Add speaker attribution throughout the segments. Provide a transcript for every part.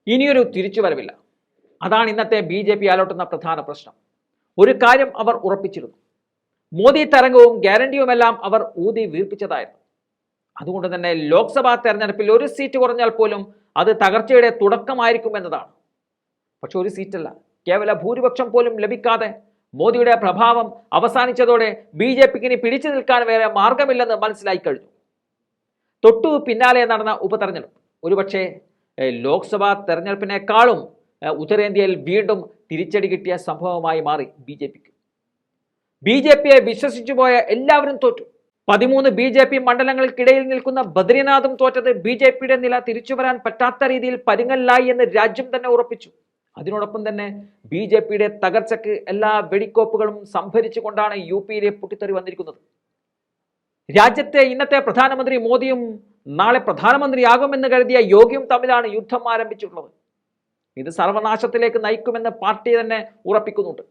Speaker 1: ഇനിയൊരു തിരിച്ചുവരവില്ല. അതാണ് ഇന്നത്തെ BJP അലട്ടുന്ന പ്രധാന പ്രശ്നം. ഒരു കാര്യം അവർ ഉറപ്പിച്ചിരുന്നു, മോദി തരംഗവും ഗ്യാരണ്ടിയുമെല്ലാം അവർ ഊതി വീർപ്പിച്ചതായിരുന്നു. അതുകൊണ്ട് തന്നെ ലോക്സഭാ തെരഞ്ഞെടുപ്പിൽ ഒരു സീറ്റ് കുറഞ്ഞാൽ പോലും അത് തകർച്ചയുടെ തുടക്കമായിരിക്കുമെന്നതാണ്. പക്ഷെ ഒരു സീറ്റല്ല, കേവല ഭൂരിപക്ഷം പോലും ലഭിക്കാതെ മോദിയുടെ പ്രഭാവം അവസാനിച്ചതോടെ BJPക്ക് ഇനി പിടിച്ചു നിൽക്കാൻ വേറെ മാർഗമില്ലെന്ന് മനസ്സിലായി കഴിഞ്ഞു. തൊട്ടു പിന്നാലെ നടന്ന ഉപതെരഞ്ഞെടുപ്പ് ഒരുപക്ഷെ ലോക്സഭാ തെരഞ്ഞെടുപ്പിനേക്കാളും ഉത്തരേന്ത്യയിൽ വീണ്ടും തിരിച്ചടി കിട്ടിയ സംഭവമായി മാറി BJPക്ക്. BJPയെ വിശ്വസിച്ചുപോയ എല്ലാവരും തോറ്റു. 13 BJP മണ്ഡലങ്ങൾക്കിടയിൽ നിൽക്കുന്ന ബദ്രിനാഥും തോറ്റത് BJPയുടെ നില തിരിച്ചുവരാൻ പറ്റാത്ത രീതിയിൽ പരുങ്ങലിലായി എന്ന് രാജ്യം തന്നെ ഉറപ്പിച്ചു. അതിനോടൊപ്പം തന്നെ BJPയുടെ തകർച്ചയ്ക്ക് എല്ലാ വെടിക്കോപ്പുകളും സംഭരിച്ചുകൊണ്ടാണ് UPയിലെ പൊട്ടിത്തെറി വന്നിരിക്കുന്നത്. രാജ്യത്തെ ഇന്നത്തെ പ്രധാനമന്ത്രി മോദിയും നാളെ പ്രധാനമന്ത്രിയാകുമെന്ന് കരുതിയ യോഗിയും തമ്മിലാണ് യുദ്ധം ആരംഭിച്ചിട്ടുള്ളത്. ഇത് സർവനാശത്തിലേക്ക് നയിക്കുമെന്ന് പാർട്ടി തന്നെ ഉറപ്പിക്കുന്നുണ്ട്.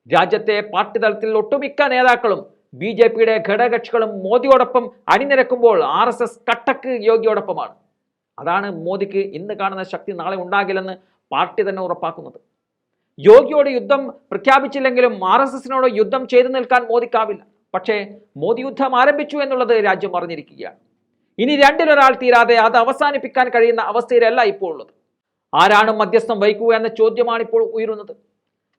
Speaker 1: രാജ്യത്തെ പാർട്ടി തലത്തിൽ ഒട്ടുമിക്ക നേതാക്കളും BJPയുടെ ഘടകകക്ഷികളും മോദിയോടൊപ്പം അണിനിരക്കുമ്പോൾ RSS കട്ടക്ക് യോഗിയോടൊപ്പമാണ്. അതാണ് മോദിക്ക് ഇന്ന് കാണുന്ന ശക്തി നാളെ ഉണ്ടാകില്ലെന്ന് പാർട്ടി തന്നെ ഉറപ്പാക്കുന്നത്. യോഗിയോട് യുദ്ധം പ്രഖ്യാപിച്ചില്ലെങ്കിലും RSSനോട് യുദ്ധം ചെയ്തു നിൽക്കാൻ മോദിക്കാവില്ല. പക്ഷേ മോദി യുദ്ധം ആരംഭിച്ചു എന്നുള്ളത് രാജ്യം അറിഞ്ഞിരിക്കുകയാണ്. ഇനി രണ്ടിലൊരാൾ തീരാതെ അത് അവസാനിപ്പിക്കാൻ കഴിയുന്ന അവസ്ഥയിലല്ല ഇപ്പോൾ ഉള്ളത്. ആരാണ് മധ്യസ്ഥം വഹിക്കുക എന്ന ചോദ്യമാണ് ഇപ്പോൾ ഉയരുന്നത്.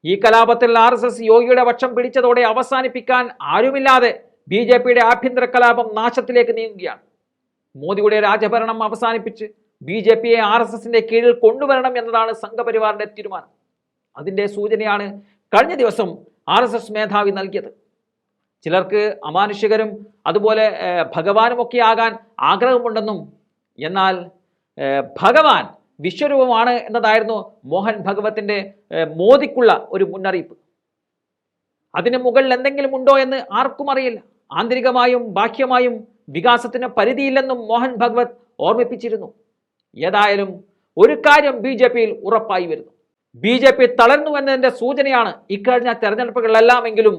Speaker 1: ഈ കലാപത്തിൽ RSS യോഗിയുടെ പക്ഷം പിടിച്ചതോടെ അവസാനിപ്പിക്കാൻ ആരുമില്ലാതെ BJPയുടെ ആഭ്യന്തര കലാപം നാശത്തിലേക്ക് നീങ്ങുകയാണ്. മോദിയുടെ രാജഭരണം അവസാനിപ്പിച്ച് BJPയെ RSSന്റെ കീഴിൽ കൊണ്ടുവരണം എന്നതാണ് സംഘപരിവാറിന്റെ തീരുമാനം. അതിന്റെ സൂചനയാണ് കഴിഞ്ഞ ദിവസം RSS മേധാവി നൽകിയത്. ചിലർക്ക് അമാനുഷികരും അതുപോലെ ഭഗവാനുമൊക്കെ ആകാൻ ആഗ്രഹമുണ്ടെന്നും എന്നാൽ ഭഗവാൻ വിശ്വരൂപമാണ് എന്നതായിരുന്നു മോഹൻ ഭഗവത്തിന്റെ മോദിക്കുള്ള ഒരു മുന്നറിയിപ്പ്. അതിന് മുകളിൽ എന്തെങ്കിലും ഉണ്ടോ എന്ന് ആർക്കും അറിയില്ല. ആന്തരികമായും ബാഹ്യമായും വികാസത്തിന് പരിധിയില്ലെന്നും മോഹൻ ഭഗവത് ഓർമ്മിപ്പിച്ചിരുന്നു. ഏതായാലും ഒരു കാര്യം BJPയിൽ ഉറപ്പായി വരുന്നു. BJP തളർന്നു എന്നതിന്റെ സൂചനയാണ് ഇക്കഴിഞ്ഞ തെരഞ്ഞെടുപ്പുകളിലെല്ലാമെങ്കിലും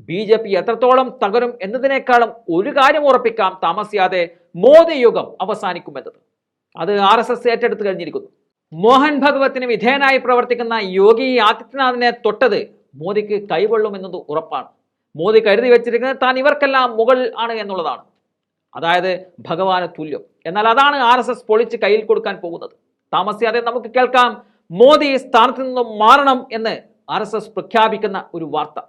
Speaker 1: BJP എത്രത്തോളം തകരും എന്നതിനേക്കാളും ഒരു കാര്യം ഉറപ്പിക്കാം, താമസിയാതെ മോദി യുഗം അവസാനിക്കുമെന്നത്. അത് RSS ഏറ്റെടുത്ത് കഴിഞ്ഞിരിക്കുന്നു. മോഹൻ ഭഗവത്തിന് വിധേയനായി പ്രവർത്തിക്കുന്ന യോഗി ആദിത്യനാഥിനെ തൊട്ടത് മോദിക്ക് കൈകൊള്ളുമെന്നത് ഉറപ്പാണ്. മോദി കരുതി വെച്ചിരിക്കുന്നത് താൻ ഇവർക്കെല്ലാം മുകളിൽ ആണ് എന്നുള്ളതാണ്, അതായത് ഭഗവാന് തുല്യം. എന്നാൽ അതാണ് RSS പൊളിച്ച് കയ്യിൽ കൊടുക്കാൻ പോകുന്നത്. താമസിയാതെ നമുക്ക് കേൾക്കാം മോദി സ്ഥാനത്ത് നിന്നും മാറണം എന്ന് RSS പ്രഖ്യാപിക്കുന്ന ഒരു വാർത്ത.